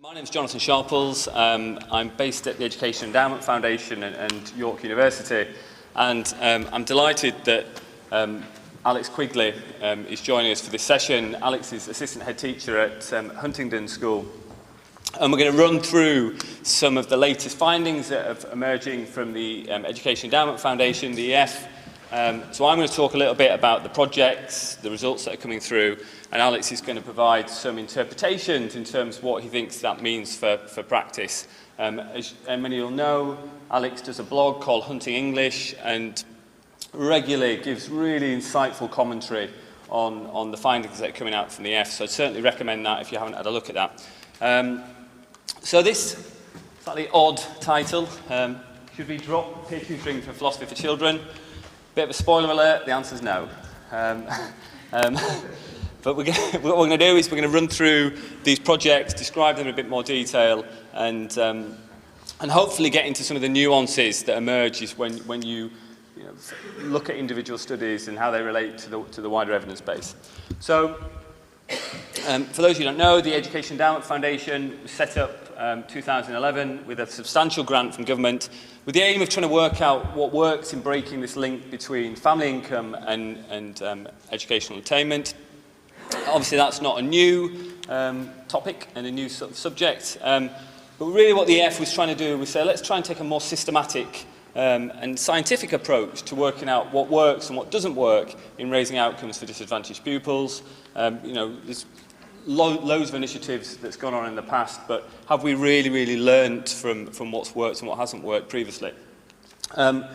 My name's Jonathan Sharples. I'm based at the Education Endowment Foundation and York University, and I'm delighted that Alex Quigley is joining us for this session. Alex is Assistant Head Teacher at Huntingdon School, and we're going to run through some of the latest findings that are emerging from the Education Endowment Foundation, the EF. So I'm going to talk a little bit about the projects, the results that are coming through, and Alex is going to provide some interpretations in terms of what he thinks that means for practice. As many of you will know, Alex does a blog called Hunting English and regularly gives really insightful commentary on the findings that are coming out from the EF, so I'd certainly recommend that if you haven't had a look at that. So this slightly odd title, should we drop peer tutoring for philosophy for children? Bit of a spoiler alert, the answer's no. But what we're going to do is we're going to run through these projects, describe them in a bit more detail, and hopefully get into some of the nuances that emerge when you look at individual studies and how they relate to the wider evidence base. So, for those who don't know, the Education Endowment Foundation was set up 2011 with a substantial grant from government with the aim of trying to work out what works in breaking this link between family income and educational attainment. Obviously that's not a new topic and a new sort of subject, but really what the EF was trying to do was say, let's try and take a more systematic and scientific approach to working out what works and what doesn't work in raising outcomes for disadvantaged pupils. There's loads of initiatives that's gone on in the past, but have we really learned from what's worked and what hasn't worked previously? We're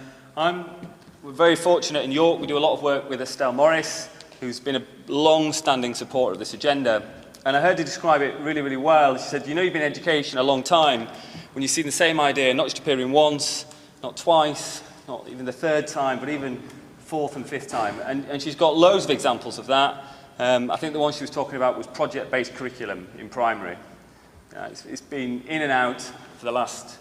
very fortunate in York. We do a lot of work with Estelle Morris, who's been a long-standing supporter of this agenda. And I heard her describe it really well. She said, you've been in education a long time when you see the same idea not just appearing once, not twice, not even the third time, but even fourth and fifth time. And she's got loads of examples of that. I think the one she was talking about was project-based curriculum in primary. It's been in and out for the last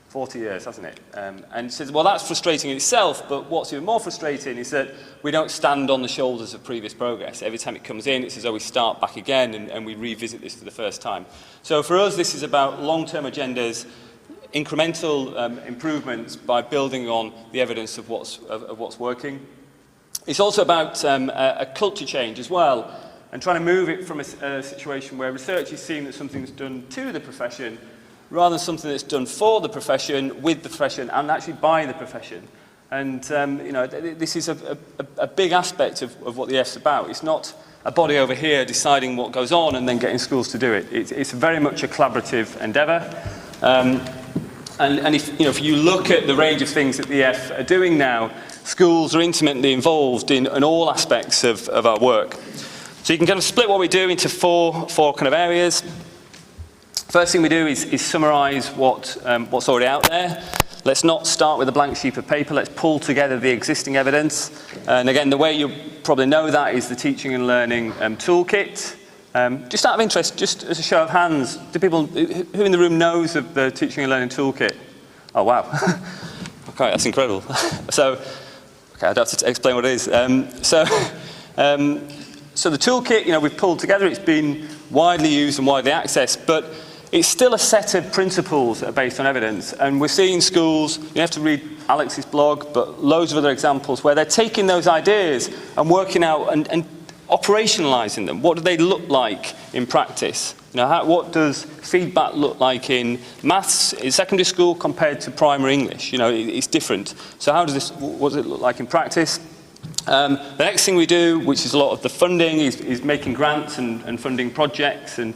40 years, hasn't it? And she says, well, that's frustrating in itself, but what's even more frustrating is that we don't stand on the shoulders of previous progress. Every time it comes in, it's as though we start back again and we revisit this for the first time. So for us, this is about long-term agendas, incremental improvements by building on the evidence of what's working. It's also about a culture change as well, and trying to move it from a situation where research is seen that something's done to the profession rather than something that's done for the profession, with the profession, and actually by the profession. And this is a big aspect of what the EF's about. It's not a body over here deciding what goes on and then getting schools to do it. It's very much a collaborative endeavour. And if you look at the range of things that the EF are doing now, schools are intimately involved in all aspects of our work. So you can kind of split what we do into four kind of areas. First thing we do is summarise what's already out there. Let's not start with a blank sheet of paper. Let's pull together the existing evidence. And again, the way you probably know that is the Teaching and Learning Toolkit. Just out of interest, just as a show of hands, do people who in the room knows of the Teaching and Learning Toolkit? Oh wow! Okay, that's incredible. So, okay, I don't have to explain what it is. So the toolkit, we've pulled together. It's been widely used and widely accessed, but it's still a set of principles that are based on evidence. And we're seeing schools, you have to read Alex's blog, but loads of other examples where they're taking those ideas and working out and operationalising them. What do they look like in practice? What does feedback look like in maths in secondary school compared to primary English? It's different. So what does it look like in practice? The next thing we do, which is a lot of the funding, is making grants and funding projects and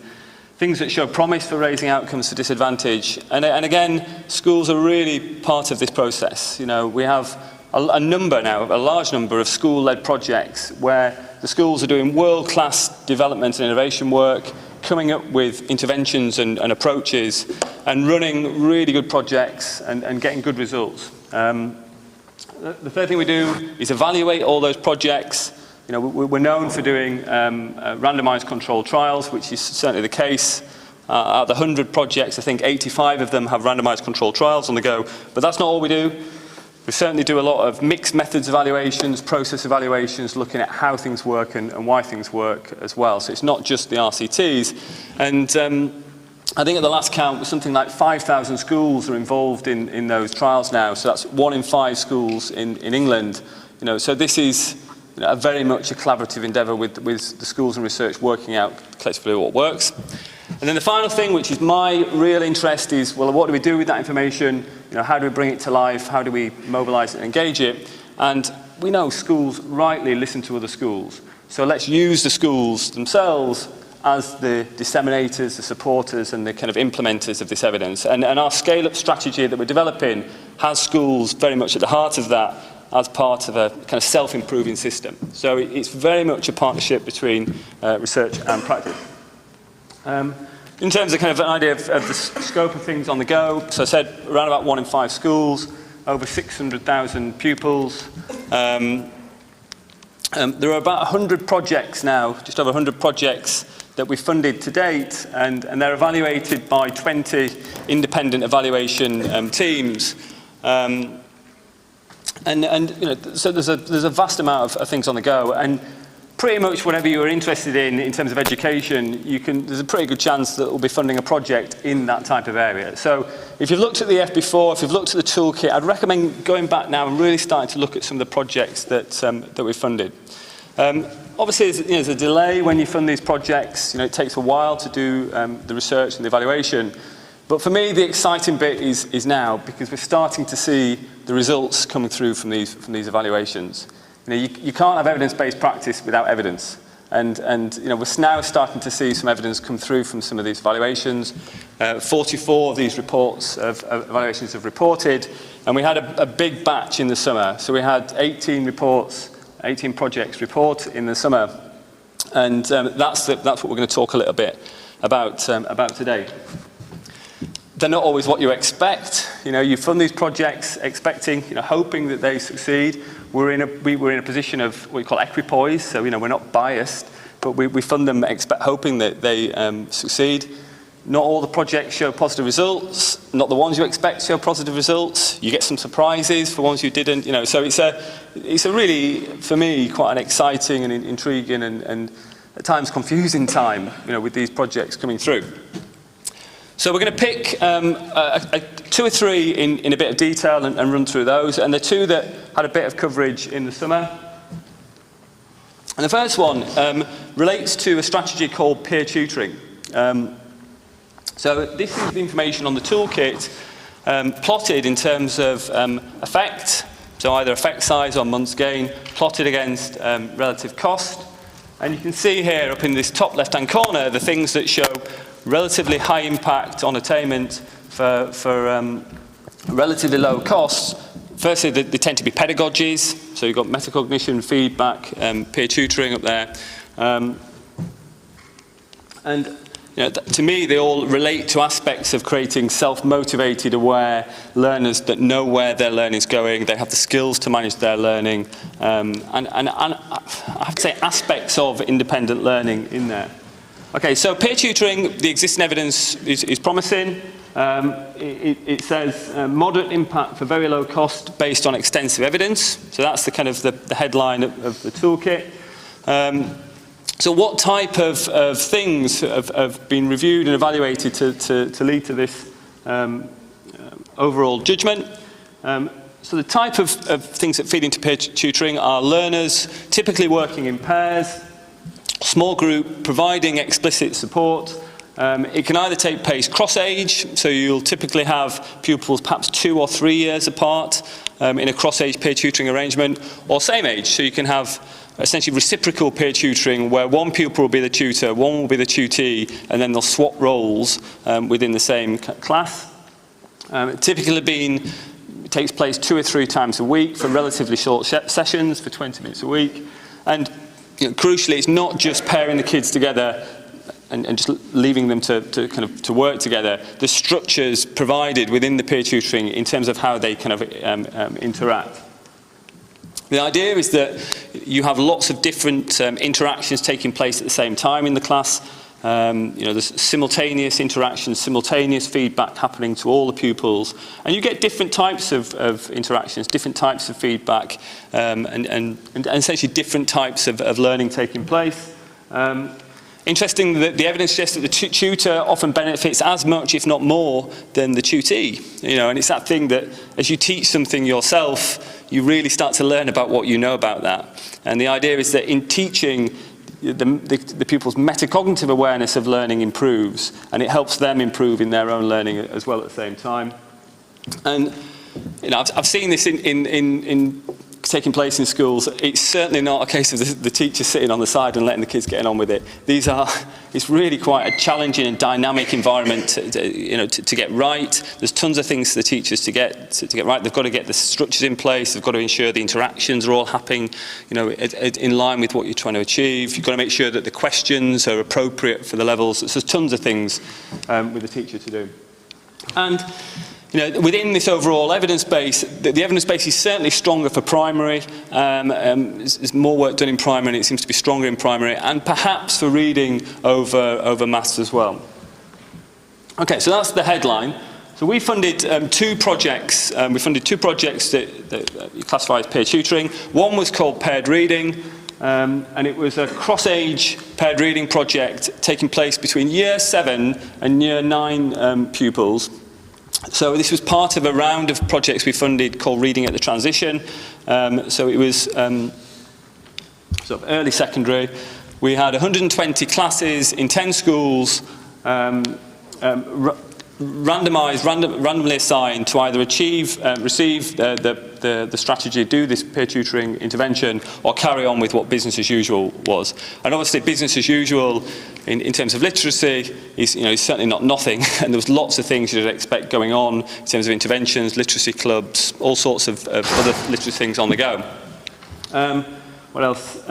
things that show promise for raising outcomes for disadvantage. And again, schools are really part of this process. We have a large number of school-led projects where the schools are doing world-class development and innovation work, coming up with interventions and approaches, and running really good projects and getting good results. The third thing we do is evaluate all those projects. We're known for doing randomised controlled trials, which is certainly the case. Out of the 100 projects, I think 85 of them have randomised controlled trials on the go, but that's not all we do. We certainly do a lot of mixed methods evaluations, process evaluations, looking at how things work and why things work as well. So it's not just the RCTs. And I think at the last count, something like 5,000 schools are involved in those trials now. So that's 1 in 5 schools in England. So this is very much a collaborative endeavour with the schools and research working out collectively what works. And then the final thing, which is my real interest, is, well, what do we do with that information? How do we bring it to life? How do we mobilise it and engage it? And we know schools rightly listen to other schools. So let's use the schools themselves as the disseminators, the supporters, and the kind of implementers of this evidence. And our scale-up strategy that we're developing has schools very much at the heart of that as part of a kind of self-improving system. So it's very much a partnership between research and practice. In terms of kind of an idea of the scope of things on the go, so I said around about 1 in 5 schools, over 600,000 pupils. There are about 100 projects now, just over 100 projects that we've funded to date, and they're evaluated by 20 independent evaluation teams. So there's a vast amount of things on the go, and pretty much whatever you're interested in terms of education, there's a pretty good chance that we'll be funding a project in that type of area. So if you've looked at the EF before, if you've looked at the toolkit, I'd recommend going back now and really starting to look at some of the projects that we've funded. Obviously, there's a delay when you fund these projects. It takes a while to do the research and the evaluation. But for me, the exciting bit is now, because we're starting to see the results coming through from these evaluations. You can't have evidence-based practice without evidence. And we're now starting to see some evidence come through from some of these evaluations. 44 of these reports of evaluations have reported, and we had a big batch in the summer. So we had 18 projects report in the summer, and that's what we're going to talk a little bit about today. They're not always what you expect. You fund these projects expecting, hoping that they succeed. We're in a position of what we call equipoise, so we're not biased, but we fund them hoping that they succeed. Not all the projects show positive results. Not the ones you expect show positive results. You get some surprises for ones you didn't. So it's a really, for me, quite an exciting and intriguing and at times confusing time, with these projects coming through. So we're going to pick 2 or 3 in a bit of detail and run through those. And the 2 that had a bit of coverage in the summer. And the first one relates to a strategy called peer tutoring. So this is the information on the toolkit plotted in terms of effect, so either effect size or months gain, plotted against relative cost. And you can see here up in this top left-hand corner the things that show relatively high impact on attainment for relatively low costs. Firstly, they tend to be pedagogies, so you've got metacognition, feedback, peer tutoring up there. To me, they all relate to aspects of creating self-motivated, aware learners that know where their learning is going. They have the skills to manage their learning, and I have to say aspects of independent learning in there. Okay, so peer tutoring, the existing evidence is promising. It says moderate impact for very low cost based on extensive evidence. So that's the kind of the headline of the toolkit. So what type of things have been reviewed and evaluated to lead to this overall judgment? So the type of things that feed into peer tutoring are learners typically working in pairs, small group, providing explicit support. It can either take place cross-age, so you'll typically have pupils perhaps 2 or 3 years apart in a cross-age peer tutoring arrangement, or same age, so you can have essentially reciprocal peer tutoring where one pupil will be the tutor, one will be the tutee, and then they'll swap roles within the same class. Typically it takes place 2 or 3 times a week for relatively short sessions for 20 minutes a week. And crucially, it's not just pairing the kids together and just leaving them to work together. The structures provided within the peer tutoring in terms of how they kind of interact. The idea is that you have lots of different interactions taking place at the same time in the class. There's simultaneous interactions, simultaneous feedback happening to all the pupils, and you get different types of interactions, different types of feedback, and essentially different types of learning taking place. Interesting that the evidence suggests that the tutor often benefits as much, if not more, than the tutee. And it's that thing that as you teach something yourself, you really start to learn about what you know about that. And the idea is that in teaching, the pupil's metacognitive awareness of learning improves, and it helps them improve in their own learning as well at the same time. And I've seen this in taking place in schools. It's certainly not a case of the teacher sitting on the side and letting the kids get on with it. It's really quite a challenging and dynamic environment to get right. There's tons of things for the teachers to get right. They've got to get the structures in place. They've got to ensure the interactions are all happening, in line with what you're trying to achieve. You've got to make sure that the questions are appropriate for the levels. So there's tons of things with the teacher to do. And within this overall evidence base, the evidence base is certainly stronger for primary. There's more work done in primary, and it seems to be stronger in primary, and perhaps for reading over maths as well. Okay, so that's the headline. So we funded two projects. We funded two projects that you classify as peer tutoring. One was called Paired Reading, and it was a cross-age paired reading project taking place between Year 7 and Year 9 pupils. So this was part of a round of projects we funded called Reading at the Transition. So it was sort of early secondary. We had 120 classes in 10 schools, randomly assigned to either receive the strategy, do this peer tutoring intervention, or carry on with what business as usual was. And obviously business as usual in terms of literacy is certainly not nothing, and there was lots of things you'd expect going on in terms of interventions, literacy clubs, all sorts of other literacy things on the go. What else?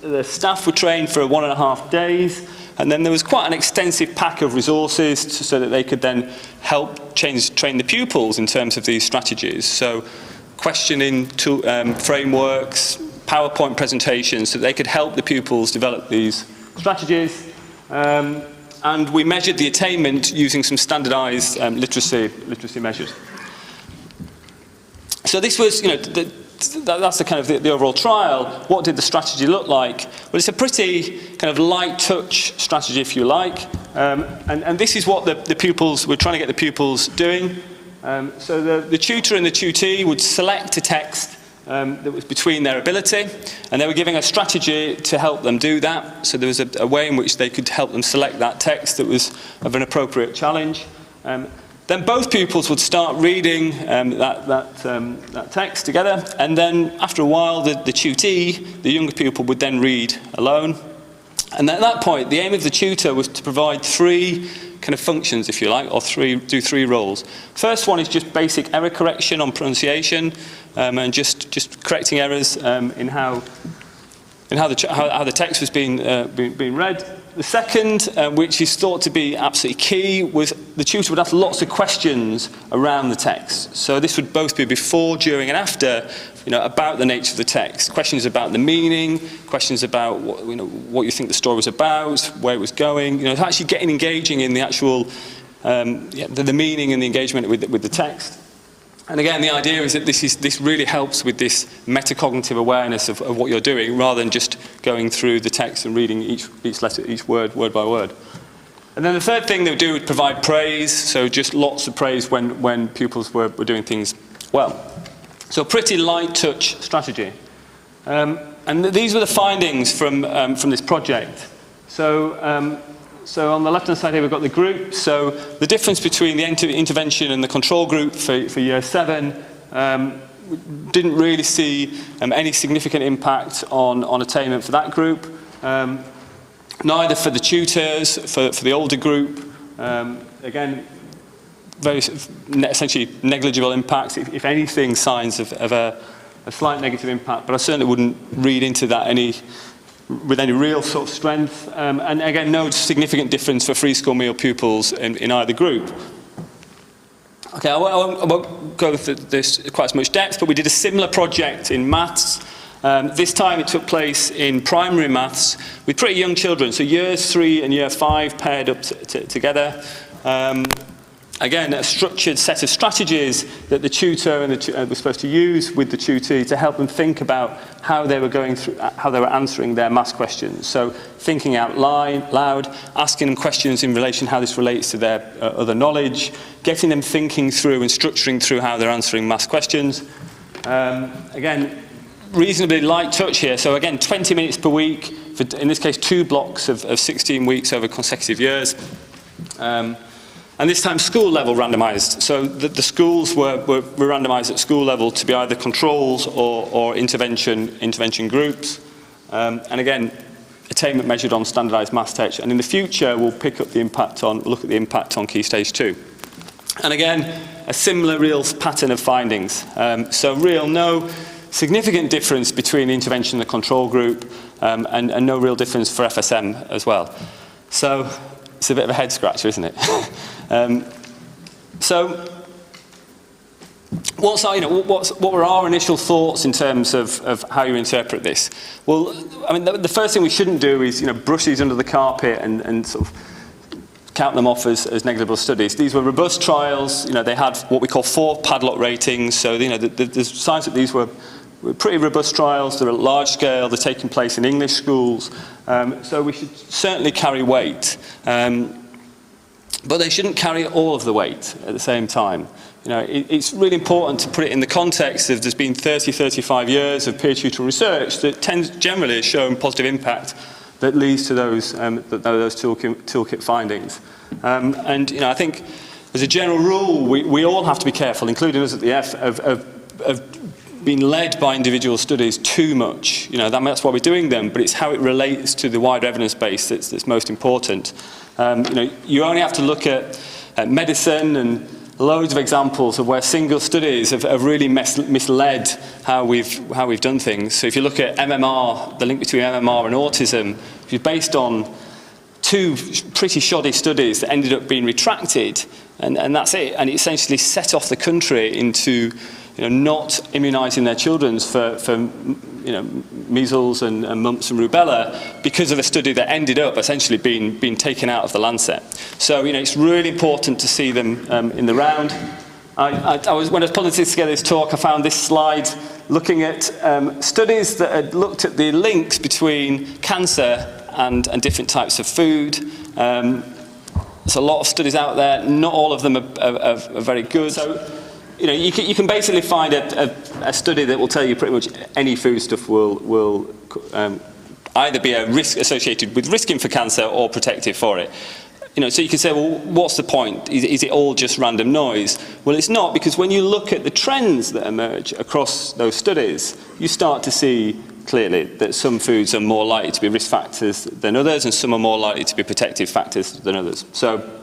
The staff were trained for 1.5 days. And then there was quite an extensive pack of resources so that they could then help train the pupils in terms of these strategies. So questioning frameworks, PowerPoint presentations, so that they could help the pupils develop these strategies. And we measured the attainment using some standardized literacy measures. So this was, that's the kind of the overall trial. What did the strategy look like? Well, it's a pretty kind of light touch strategy, if you like. And this is what the pupils, we're trying to get the pupils doing. So the tutor and the tutee would select a text that was between their ability, and they were giving a strategy to help them do that. So there was a way in which they could help them select that text that was of an appropriate challenge. Then both pupils would start reading that text together, and then after a while the tutee, the younger pupil, would then read alone. And at that point, the aim of the tutor was to provide 3 kind of functions, if you like, or do 3 roles. First one is just basic error correction on pronunciation, and just correcting errors in how the text was being read. The second, which is thought to be absolutely key, was the tutor would ask lots of questions around the text. So this would both be before, during, and after, about the nature of the text. Questions about the meaning, questions about what you think the story was about, where it was going. Actually engaging in the actual the meaning and the engagement with the text. And again, the idea is that this really helps with this metacognitive awareness of what you're doing, rather than just going through the text and reading each letter, each word by word. And then the third thing they would do would provide praise, so just lots of praise when pupils were doing things well. So pretty light touch strategy. And these were the findings from this project. So on the left-hand side here, we've got the group. So the difference between the intervention and the control group for Year 7, didn't really see any significant impact on attainment for that group. Neither for the tutors, for the older group. Again, very essentially negligible impacts, if anything, signs of a slight negative impact, but I certainly wouldn't read into that with any real sort of strength. And again, no significant difference for free school meal pupils in either group. Okay, I won't go through this quite as much depth, but we did a similar project in maths. This time it took place in primary maths with pretty young children, so years 3 and year 5 paired up together. again, a structured set of strategies that the tutor and was supposed to use with the tutee to help them think about how they were going through, how they were answering their maths questions. So thinking out loud, asking them questions in relation to how this relates to their other knowledge, getting them thinking through and structuring through how they're answering maths questions. Again, reasonably light touch here. So again, 20 minutes per week, for, in this case, 2 blocks of 16 weeks over consecutive years. And this time school level randomised. So the schools were randomised at school level to be either controls or intervention groups. And again, attainment measured on standardised maths text. And in the future, we'll look at the impact on Key Stage 2. And again, a similar real pattern of findings. So no significant difference between the intervention and the control group, and no real difference for FSM as well. So it's a bit of a head scratcher, isn't it? So what were our initial thoughts in terms of how you interpret this? Well, I mean, the first thing we shouldn't do is brush these under the carpet and sort of count them off as negligible studies. These were robust trials. They had what we call 4 padlock ratings. So the signs that these were pretty robust trials. They're at large scale. They're taking place in English schools. So we should certainly carry weight. But they shouldn't carry all of the weight at the same time. It's really important to put it in the context of there's been 30, 35 years of peer tutoring research that generally has shown positive impact that leads to those toolkit findings. I think as a general rule, we all have to be careful, including us at the F, of being led by individual studies too much. That's why we're doing them, but it's how it relates to the wider evidence base that's most important. You only have to look at medicine and loads of examples of where single studies have really misled how we've done things. So if you look at MMR, the link between MMR and autism, which is based on 2 pretty shoddy studies that ended up being retracted, and that's it. And it essentially set off the country into not immunising their children for measles and mumps and rubella because of a study that ended up essentially being taken out of the Lancet. So it's really important to see them in the round. When I was putting together this talk, I found this slide looking at studies that had looked at the links between cancer and different types of food. There's a lot of studies out there. Not all of them are very good. So, you can basically find a study that will tell you pretty much any foodstuff will either be a risk associated with risking for cancer or protective for it. So you can say, well, what's the point? Is it all just random noise? Well, it's not, because when you look at the trends that emerge across those studies, you start to see clearly that some foods are more likely to be risk factors than others, and some are more likely to be protective factors than others. So,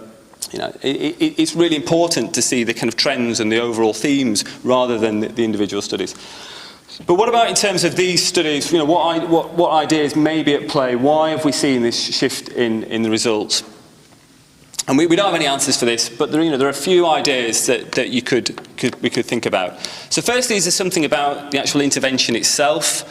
it's really important to see the kind of trends and the overall themes rather than the individual studies. But what about in terms of these studies? What ideas may be at play? Why have we seen this shift in the results? And we don't have any answers for this, but there are a few ideas that we could think about. So firstly, is there something about the actual intervention itself?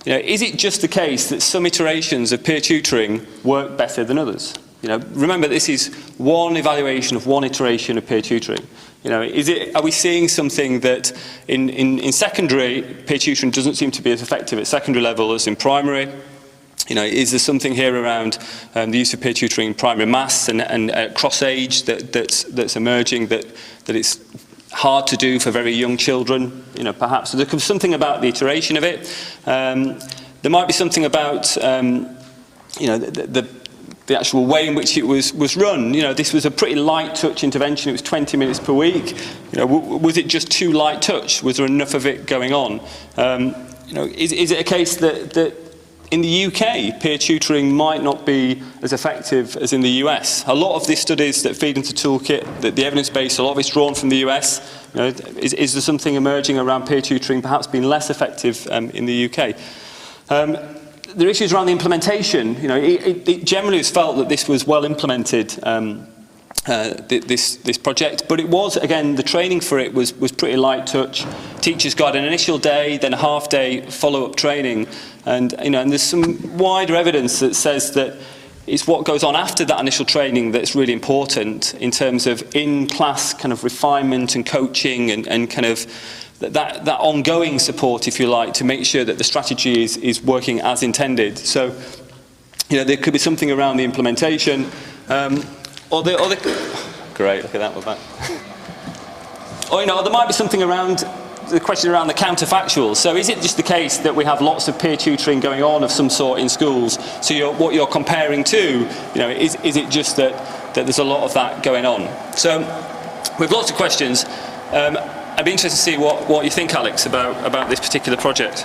Is it just the case that some iterations of peer tutoring work better than others? Remember, this is one evaluation of one iteration of peer tutoring. Are we seeing something that in secondary, peer tutoring doesn't seem to be as effective at secondary level as in primary? Is there something here around the use of peer tutoring in primary maths and cross age that's emerging that it's hard to do for very young children? Perhaps there could be something about the iteration of it. There might be something about the actual way in which it was run. This was a pretty light touch intervention. It was 20 minutes per week. Was it just too light touch? Was there enough of it going on? Is it a case that in the UK, peer tutoring might not be as effective as in the US? A lot of the studies that feed into Toolkit, the evidence base, a lot of it's drawn from the US. Is there something emerging around peer tutoring perhaps being less effective in the UK? There are issues around the implementation. It generally is felt that this was well implemented, this project, but it was, again, the training for it was pretty light touch. Teachers got an initial day, then a half-day follow-up training, and there's some wider evidence that says that it's what goes on after that initial training that's really important in terms of in-class kind of refinement and coaching and kind of that ongoing support, if you like, to make sure that the strategy is working as intended. So, there could be something around the implementation, or great, look at that, we're back. Or, there might be something around the question around the counterfactuals. So is it just the case that we have lots of peer tutoring going on of some sort in schools? So what you're comparing to, is it just that there's a lot of that going on? So we have lots of questions. I'd be interested to see what you think, Alex, about this particular project.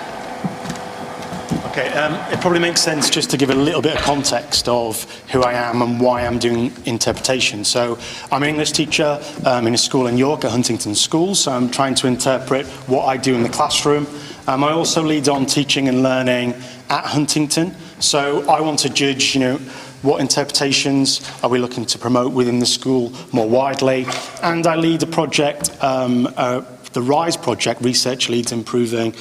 Okay, it probably makes sense just to give a little bit of context of who I am and why I'm doing interpretation. So I'm an English teacher in a school in York, at Huntington School, so I'm trying to interpret what I do in the classroom. I also lead on teaching and learning at Huntington, so I want to judge, what interpretations are we looking to promote within the school more widely, and I lead a project, the RISE project, Research Leads Improving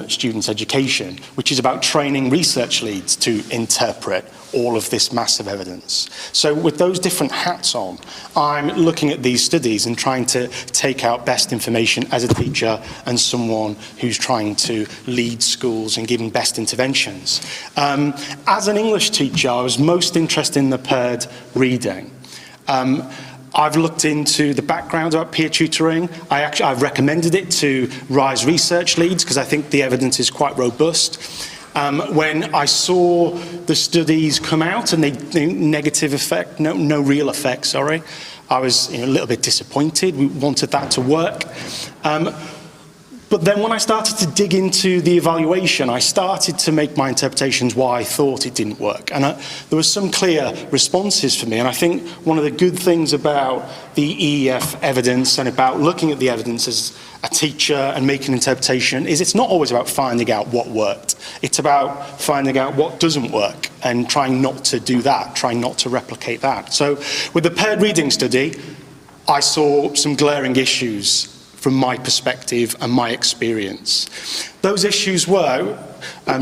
Students' Education, which is about training research leads to interpret all of this massive evidence. So with those different hats on, I'm looking at these studies and trying to take out best information as a teacher and someone who's trying to lead schools and giving best interventions. As an English teacher, I was most interested in the paired reading. I've looked into the background about peer tutoring. I've recommended it to RISE research leads because I think the evidence is quite robust. When I saw the studies come out and they negative effect, no real effect, sorry, I was a little bit disappointed. We wanted that to work. But then when I started to dig into the evaluation, I started to make my interpretations why I thought it didn't work. And there were some clear responses for me. And I think one of the good things about the EEF evidence and about looking at the evidence as a teacher and making an interpretation is it's not always about finding out what worked. It's about finding out what doesn't work and trying not to do that, trying not to replicate that. So with the paired reading study, I saw some glaring issues from my perspective and my experience. Those issues were,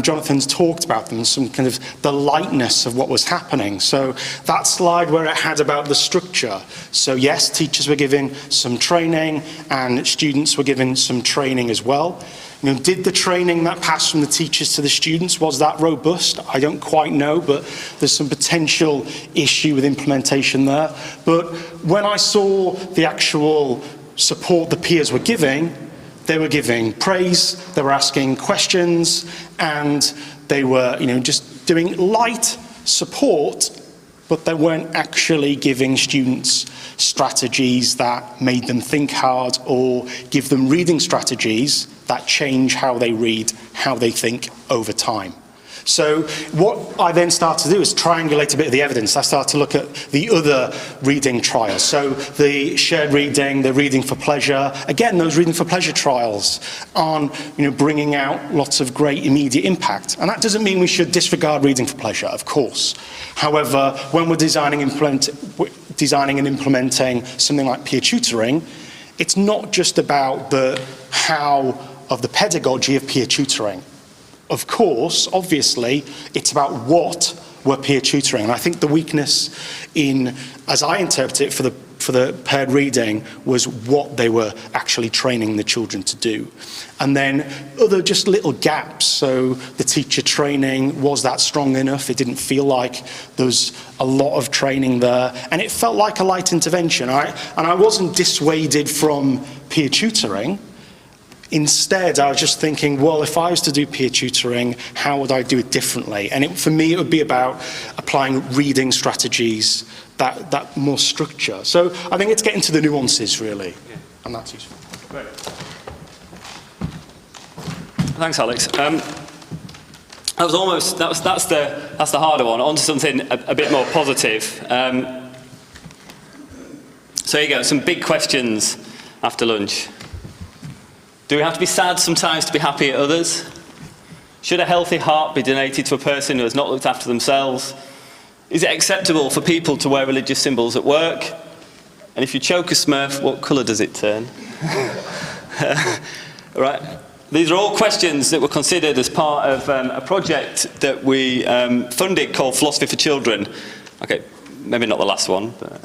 Jonathan's talked about them, some kind of the lightness of what was happening. So that slide where it had about the structure. So yes, teachers were given some training and students were given some training as well. Did the training that passed from the teachers to the students, was that robust? I don't quite know, but there's some potential issue with implementation there. But when I saw the actual support the peers were giving, they were giving praise, they were asking questions, and they were, just doing light support, but they weren't actually giving students strategies that made them think hard or give them reading strategies that change how they read, how they think over time. So what I then started to do is triangulate a bit of the evidence. I started to look at the other reading trials. So the shared reading, the reading for pleasure. Again, those reading for pleasure trials on, bringing out lots of great immediate impact. And that doesn't mean we should disregard reading for pleasure, of course. However, when we're designing and implementing something like peer tutoring, it's not just about the how of the pedagogy of peer tutoring. Of course, obviously, it's about what we're peer tutoring. And I think the weakness in, as I interpret it for the paired reading, was what they were actually training the children to do. And then other just little gaps. So the teacher training, was that strong enough? It didn't feel like there was a lot of training there. And it felt like a light intervention. And I wasn't dissuaded from peer tutoring. Instead, I was just thinking, well, if I was to do peer tutoring, how would I do it differently? And for me, it would be about applying reading strategies, that more structure. So I think it's getting to the nuances, really, and that's useful. Great. Thanks, Alex. That's the harder one. On to something a bit more positive. So here you go. Some big questions after lunch. Do we have to be sad sometimes to be happy at others? Should a healthy heart be donated to a person who has not looked after themselves? Is it acceptable for people to wear religious symbols at work? And if you choke a Smurf, what colour does it turn? Right. these are all questions that were considered as part of a project that we funded called Philosophy for Children. Okay, maybe not the last one, but,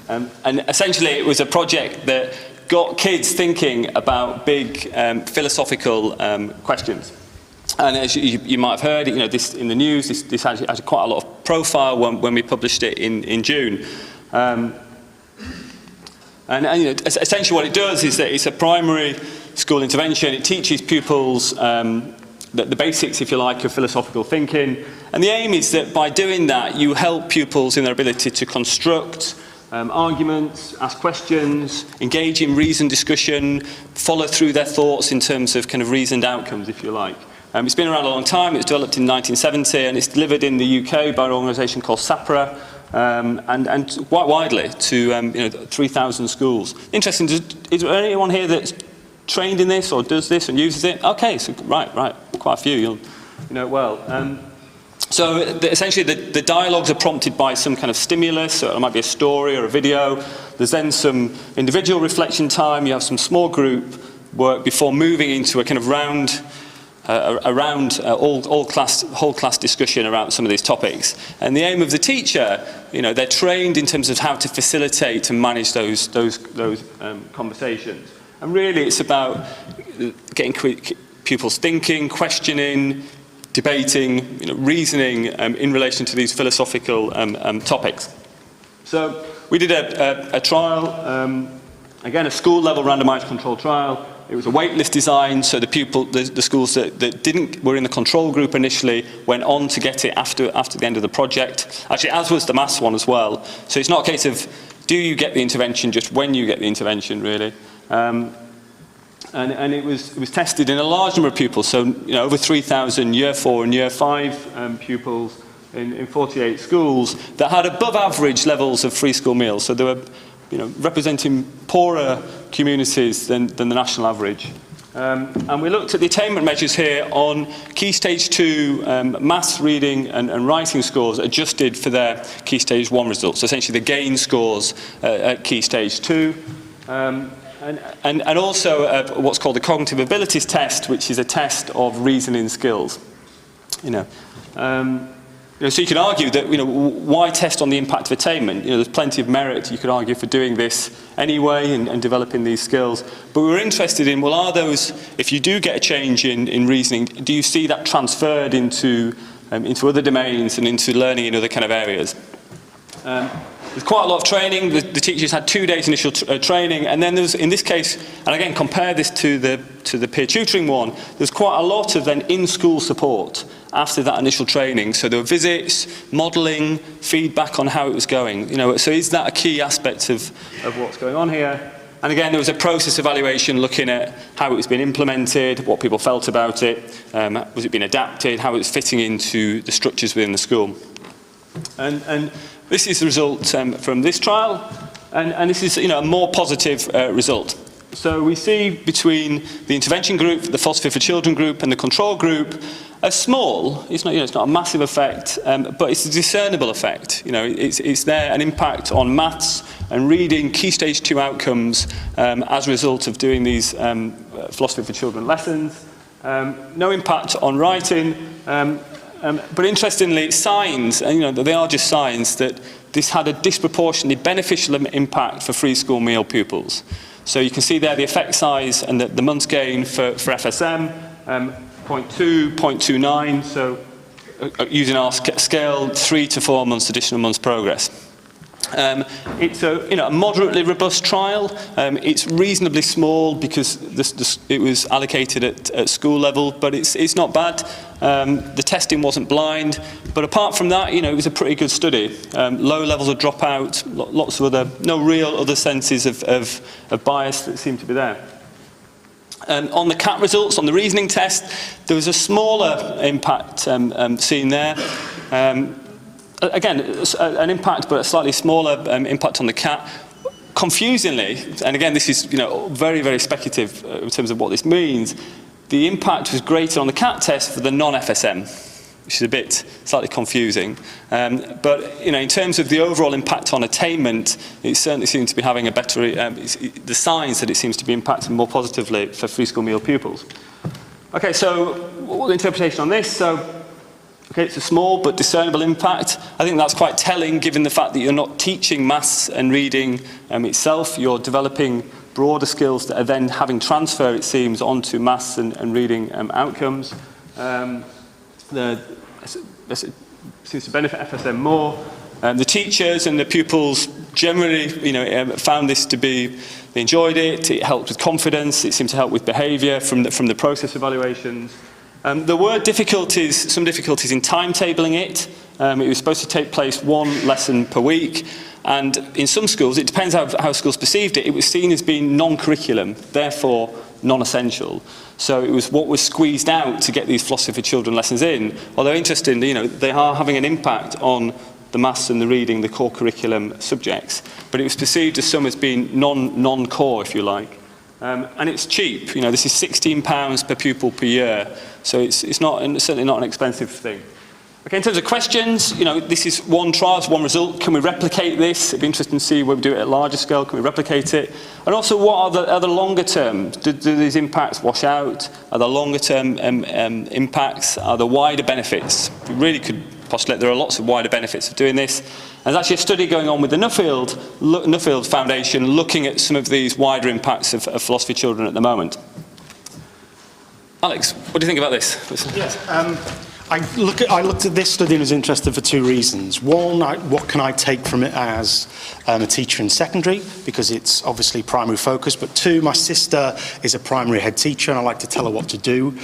and essentially it was a project that got kids thinking about big philosophical questions. And as you might have heard, this in the news, this had quite a lot of profile when we published it in June. Essentially what it does is that it's a primary school intervention. It teaches pupils the basics, if you like, of philosophical thinking. And the aim is that by doing that, you help pupils in their ability to construct arguments, ask questions, engage in reasoned discussion, follow through their thoughts in terms of kind of reasoned outcomes, if you like. It's been around a long time. It was developed in 1970, and it's delivered in the UK by an organisation called SAPRA, and quite widely to 3,000 schools. Interesting. Is there anyone here that's trained in this or does this and uses it? Okay, so right, quite a few. You know it well. So essentially, the dialogues are prompted by some kind of stimulus. So it might be a story or a video. There's then some individual reflection time. You have some small group work before moving into a kind of whole class discussion around some of these topics. And the aim of the teacher, they're trained in terms of how to facilitate and manage those conversations. And really, it's about getting pupils thinking, questioning, debating, reasoning in relation to these philosophical topics. So we did a trial, again, a school-level randomised controlled trial. It was a waitlist design, so the schools that were in the control group initially went on to get it after the end of the project. Actually, as was the maths one as well. So it's not a case of do you get the intervention just when you get the intervention, really. And it was tested in a large number of pupils, so over 3,000 Year 4 and Year 5 pupils in 48 schools that had above average levels of free school meals. So they were representing poorer communities than the national average. And we looked at the attainment measures here on Key Stage 2 maths, reading and writing scores adjusted for their Key Stage 1 results, so essentially the gain scores at Key Stage 2. And also what's called the cognitive abilities test, which is a test of reasoning skills. So you could argue that, why test on the impact of attainment? There's plenty of merit, you could argue, for doing this anyway and developing these skills. But we were interested in, well, are those, if you do get a change in reasoning, do you see that transferred into other domains and into learning in other kind of areas? There's quite a lot of training. The teachers had 2 days initial training, and then there's, in this case, and again, compare this to the peer tutoring one, there's quite a lot of then in-school support after that initial training. So there were visits, modelling, feedback on how it was going. So is that a key aspect of what's going on here? And again, there was a process evaluation looking at how it was being implemented, what people felt about it, was it being adapted, how it was fitting into the structures within the school. And this is the result from this trial, and this is a more positive result. So we see between the intervention group, the Philosophy for Children group, and the control group, a small, it's not a massive effect, but it's a discernible effect. It's there, an impact on maths and reading, Key Stage 2 outcomes as a result of doing these Philosophy for Children lessons. No impact on writing. But interestingly, it's signs, and they are just signs, that this had a disproportionately beneficial impact for free school meal pupils. So you can see there the effect size and the months gain for FSM, 0.2, 0.29, so using our scale, 3 to 4 months additional months progress. It's a moderately robust trial. It's reasonably small because it was allocated at school level, but it's not bad. The testing wasn't blind, but apart from that, it was a pretty good study. Low levels of dropout, lots of no real other senses of bias that seemed to be there. On the CAT results, on the reasoning test, there was a smaller impact seen there. Again, an impact, but a slightly smaller impact on the CAT. Confusingly, and again, this is very, very speculative in terms of what this means, the impact was greater on the CAT test for the non-FSM, which is a bit slightly confusing. But in terms of the overall impact on attainment, it certainly seems to be having a better, the signs that it seems to be impacting more positively for free school meal pupils. Okay, so what the interpretation on this? So, okay, it's a small but discernible impact. I think that's quite telling given the fact that you're not teaching maths and reading itself. You're developing broader skills that are then having transfer, it seems, onto maths and reading outcomes. This seems to benefit FSM more. The teachers and the pupils generally, found this to be, they enjoyed it, it helped with confidence, it seemed to help with behaviour from the process evaluations. There were some difficulties in timetabling it. It was supposed to take place one lesson per week, and in some schools, it depends how schools perceived it, it was seen as being non-curriculum, therefore non-essential. So it was what was squeezed out to get these philosophy for children lessons in. Although interestingly, they are having an impact on the maths and the reading, the core curriculum subjects, but it was perceived as some as being non-core, if you like. And it's cheap. This is £16 per pupil per year, so it's certainly not an expensive thing. Okay, in terms of questions, this is one trial, it's one result. Can we replicate this? It'd be interesting to see when we do it at larger scale. Can we replicate it? And also, what are the longer term? Do these impacts wash out? Are there longer term impacts? Are there wider benefits? We really could postulate there are lots of wider benefits of doing this. And there's actually a study going on with the Nuffield Foundation looking at some of these wider impacts of philosophy children at the moment. Alex, what do you think about this? Yes. I looked at this study and was interested for two reasons. One, what can I take from it as a teacher in secondary, because it's obviously primary focused, but two, my sister is a primary head teacher and I like to tell her what to do.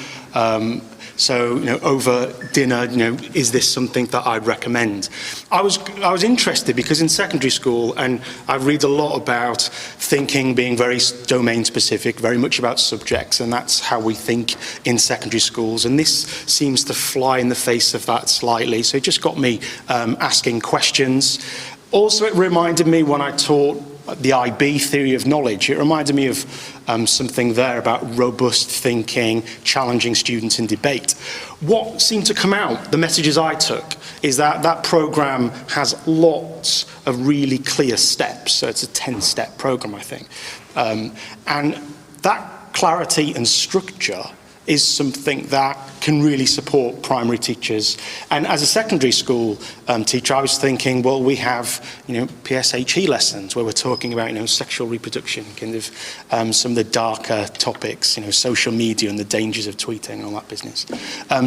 So, over dinner, is this something that I'd recommend? I was interested because in secondary school, and I read a lot about thinking being very domain specific, very much about subjects, and that's how we think in secondary schools. And this seems to fly in the face of that slightly. So it just got me asking questions. Also, it reminded me when I taught the IB theory of knowledge, it reminded me of something there about robust thinking, challenging students in debate. What seemed to come out, the messages I took, is that program has lots of really clear steps. So it's a 10-step program, I think. And that clarity and structure is something that can really support primary teachers. And as a secondary school teacher, I was thinking, well, we have, PSHE lessons where we're talking about, sexual reproduction, kind of some of the darker topics, social media and the dangers of tweeting and all that business.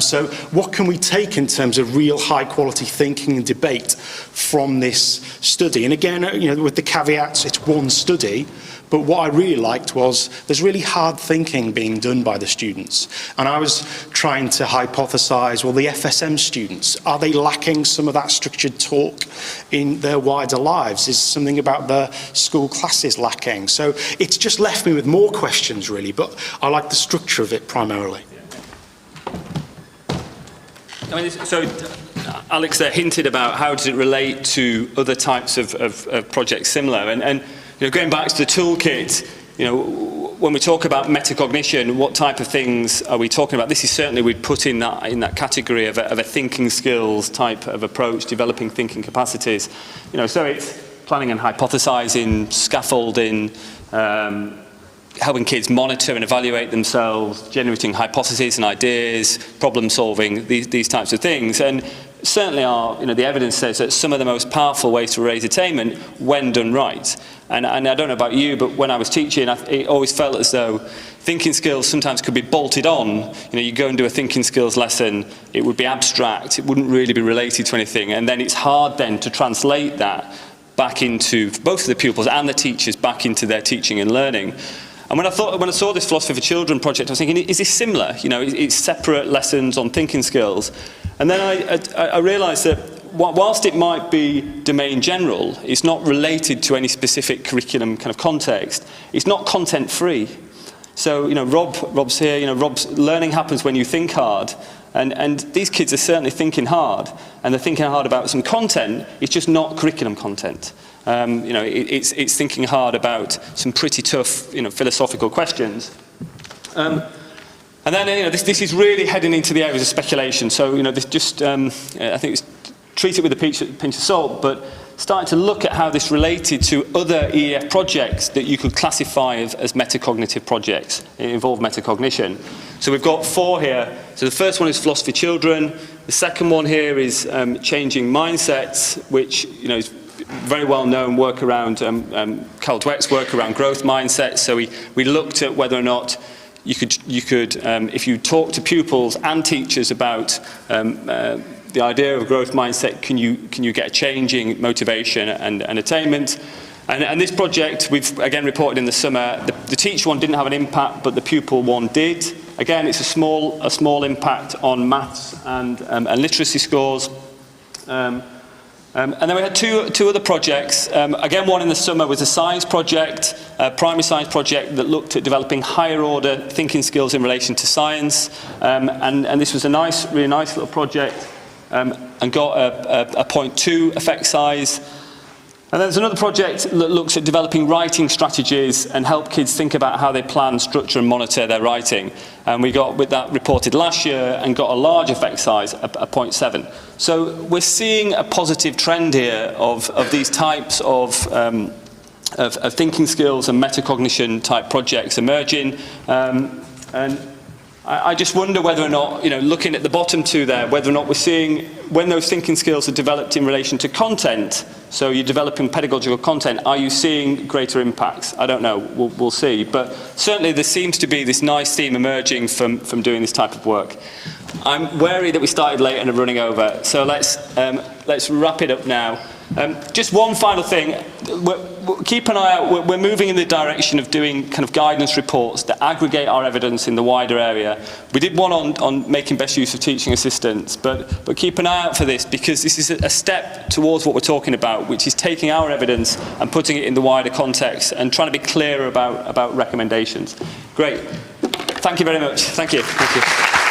So what can we take in terms of real high quality thinking and debate from this study? And again, with the caveats, it's one study, but what I really liked was there's really hard thinking being done by the students. And I was trying to hypothesize, well, the FSM students, are they lacking some of that structured talk in their wider lives? Is something about the school classes lacking? So it's just left me with more questions, really, but I like the structure of it primarily. So Alex there hinted about how does it relate to other types of projects similar, and going back to the toolkit, when we talk about metacognition, what type of things are we talking about? This is certainly, we'd put in that category of a thinking skills type of approach, developing thinking capacities. So it's planning and hypothesizing, scaffolding, helping kids monitor and evaluate themselves, generating hypotheses and ideas, problem solving, these types of things. And certainly the evidence says that some of the most powerful ways to raise attainment when done right. And I don't know about you, but when I was teaching, it always felt as though thinking skills sometimes could be bolted on. You go and do a thinking skills lesson, it would be abstract, it wouldn't really be related to anything, and then it's hard then to translate that back into both the pupils and the teachers back into their teaching and learning. And when I saw this Philosophy for Children project, I was thinking, is this similar? It's separate lessons on thinking skills. And then I realised that whilst it might be domain general, it's not related to any specific curriculum kind of context. It's not content free. So, Rob's here, Rob's learning happens when you think hard. And these kids are certainly thinking hard, and they're thinking hard about some content. It's just not curriculum content. It's thinking hard about some pretty tough, philosophical questions. And then, this is really heading into the areas of speculation. So, this just, I think it's treat it with a pinch of salt, but starting to look at how this related to other EEF projects that you could classify as metacognitive projects. It involved metacognition. So we've got 4 here. So the first one is philosophy children. The second one here is changing mindsets, which is very well known work around Carol Dweck's work around growth mindsets. So we looked at whether or not you could if you talk to pupils and teachers about the idea of a growth mindset, can you get a change in motivation and attainment? And this project, we've again reported in the summer, the teacher one didn't have an impact, but the pupil one did. Again, it's a small impact on maths and literacy scores. And then we had two other projects. Again, one in the summer was a science project, a primary science project that looked at developing higher order thinking skills in relation to science. And this was a really nice little project and got a 0.2 effect size. And then there's another project that looks at developing writing strategies and help kids think about how they plan, structure and monitor their writing. And we got with that reported last year and got a large effect size, a 0.7. So we're seeing a positive trend here of these types of thinking skills and metacognition type projects emerging. And I just wonder whether or not, looking at the bottom 2 there, whether or not we're seeing when those thinking skills are developed in relation to content, so you're developing pedagogical content, are you seeing greater impacts? I don't know, we'll see. But certainly there seems to be this nice theme emerging from doing this type of work. I'm wary that we started late and are running over, so let's wrap it up now. Just one final thing, keep an eye out, we're moving in the direction of doing kind of guidance reports that aggregate our evidence in the wider area. We did one on making best use of teaching assistants, but keep an eye out for this, because this is a step towards what we're talking about, which is taking our evidence and putting it in the wider context and trying to be clearer about recommendations. Great. Thank you very much. Thank you. Thank you.